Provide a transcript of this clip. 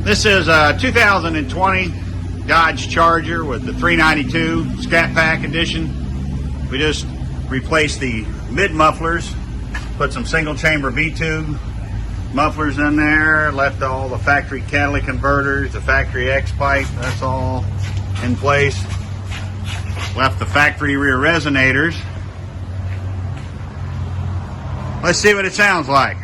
This is a 2020 Dodge Charger with the 392 Scat Pack edition. We just replaced the mid mufflers, put some single chamber V-tube mufflers in there, left all the factory catalytic converters, the factory X pipe, that's all in place. Left the factory rear resonators. Let's see what it sounds like.